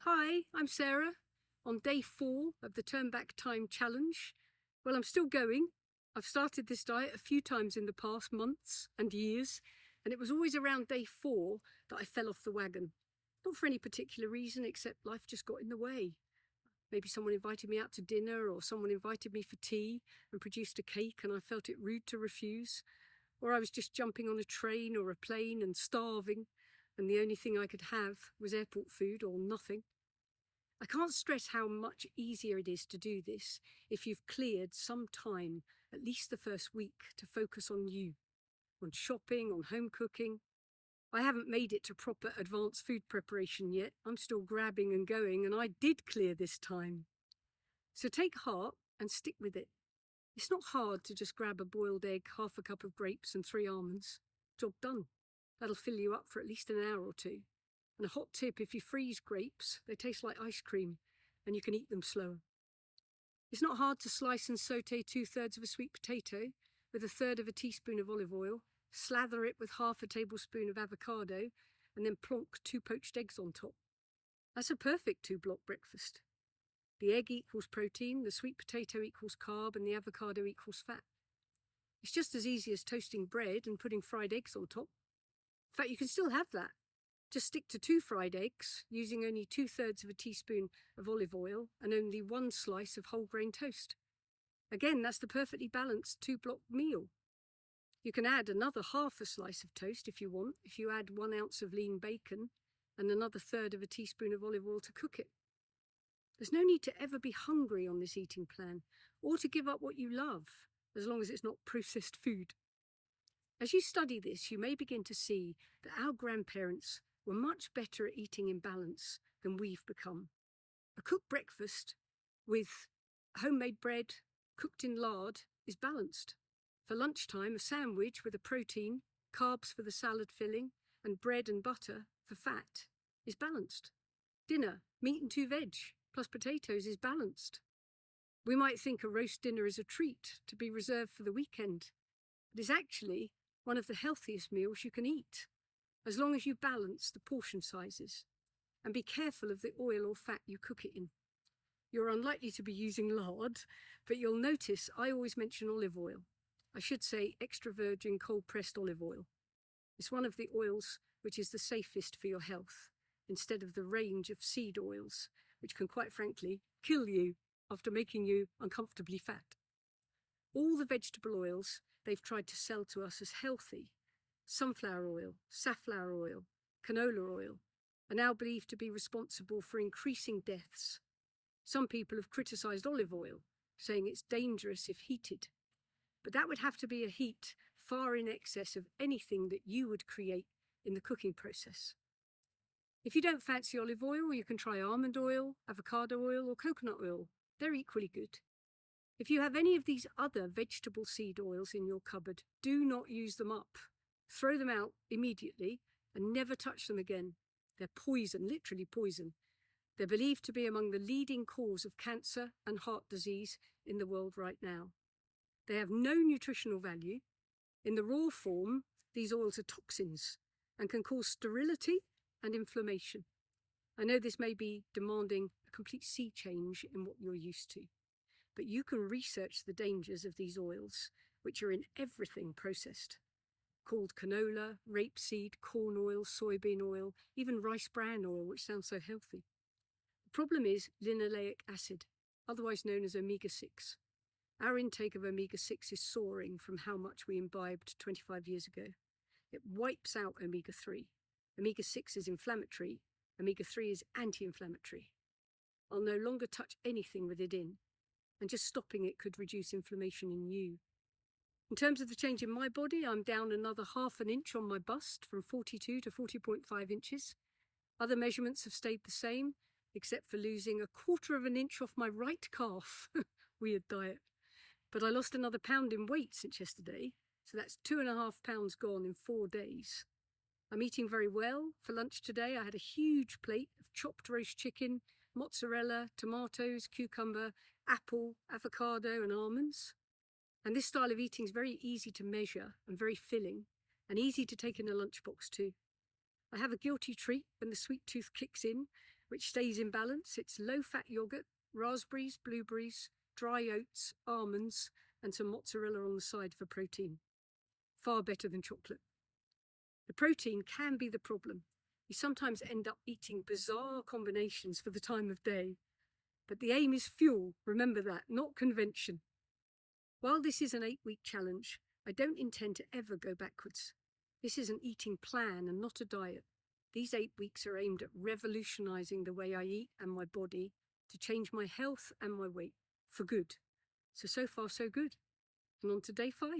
Hi, I'm Sarah, on day 4 of the Turn Back Time Challenge. Well, I'm still going. I've started this diet a few times in the past months and years, and it was always around day 4 that I fell off the wagon. Not for any particular reason, except life just got in the way. Maybe someone invited me out to dinner, or someone invited me for tea and produced a cake and I felt it rude to refuse. Or I was just jumping on a train or a plane and starving, and the only thing I could have was airport food or nothing. I can't stress how much easier it is to do this if you've cleared some time, at least the first week, to focus on you, on shopping, on home cooking. I haven't made it to proper advanced food preparation yet. I'm still grabbing and going, and I did clear this time. So take heart and stick with it. It's not hard to just grab a boiled egg, half a cup of grapes and 3 almonds. Job done. That'll fill you up for at least an hour or 2. And a hot tip, if you freeze grapes, they taste like ice cream and you can eat them slower. It's not hard to slice and saute 2/3 of a sweet potato with 1/3 of a teaspoon of olive oil, slather it with half a tablespoon of avocado, and then plonk 2 poached eggs on top. That's a perfect 2-block breakfast. The egg equals protein, the sweet potato equals carb, and the avocado equals fat. It's just as easy as toasting bread and putting fried eggs on top. In fact, you can still have that. Just stick to 2 fried eggs, using only 2/3 of a teaspoon of olive oil and only 1 slice of whole grain toast. Again, that's the perfectly balanced 2-block meal. You can add another half a slice of toast if you want, if you add 1 ounce of lean bacon and another 1/3 of a teaspoon of olive oil to cook it. There's no need to ever be hungry on this eating plan, or to give up what you love, as long as it's not processed food. As you study this, you may begin to see that our grandparents were much better at eating in balance than we've become. A cooked breakfast with homemade bread cooked in lard is balanced. For lunchtime, a sandwich with a protein, carbs for the salad filling, and bread and butter for fat is balanced. Dinner, meat and 2 veg, plus potatoes is balanced. We might think a roast dinner is a treat to be reserved for the weekend, but it's actually one of the healthiest meals you can eat, as long as you balance the portion sizes and be careful of the oil or fat you cook it in. You're unlikely to be using lard, but you'll notice I always mention olive oil. I should say extra virgin cold-pressed olive oil. It's one of the oils which is the safest for your health, instead of the range of seed oils, which can quite frankly kill you after making you uncomfortably fat. All the vegetable oils they've tried to sell to us as healthy, sunflower oil, safflower oil, canola oil, are now believed to be responsible for increasing deaths. Some people have criticised olive oil, saying it's dangerous if heated, but that would have to be a heat far in excess of anything that you would create in the cooking process. If you don't fancy olive oil, you can try almond oil, avocado oil, or coconut oil. They're equally good. If you have any of these other vegetable seed oils in your cupboard, do not use them up. Throw them out immediately and never touch them again. They're poison, literally poison. They're believed to be among the leading cause of cancer and heart disease in the world right now. They have no nutritional value. In the raw form, these oils are toxins and can cause sterility and inflammation. I know this may be demanding a complete sea change in what you're used to, but you can research the dangers of these oils, which are in everything processed, called canola, rapeseed, corn oil, soybean oil, even rice bran oil, which sounds so healthy. The problem is linoleic acid, otherwise known as omega-6. Our intake of omega-6 is soaring from how much we imbibed 25 years ago. It wipes out omega-3. Omega-6 is inflammatory, omega-3 is anti-inflammatory. I'll no longer touch anything with it in, and just stopping it could reduce inflammation in you. In terms of the change in my body, I'm down another ½ an inch on my bust, from 42 to 40.5 inches. Other measurements have stayed the same, except for losing 1/4 of an inch off my right calf. Weird diet. But I lost another pound in weight since yesterday, so that's 2.5 pounds gone in 4 days. I'm eating very well. For lunch today, I had a huge plate of chopped roast chicken, mozzarella, tomatoes, cucumber, apple, avocado, and almonds. And this style of eating is very easy to measure and very filling, and easy to take in a lunchbox too. I have a guilty treat when the sweet tooth kicks in, which stays in balance. It's low-fat yogurt, raspberries, blueberries, dry oats, almonds, and some mozzarella on the side for protein. Far better than chocolate. The protein can be the problem. You sometimes end up eating bizarre combinations for the time of day. But the aim is fuel, remember that, not convention. While this is an 8-week challenge, I don't intend to ever go backwards. This is an eating plan and not a diet. These 8 weeks are aimed at revolutionising the way I eat and my body to change my health and my weight for good. So far, so good. And on to day 5.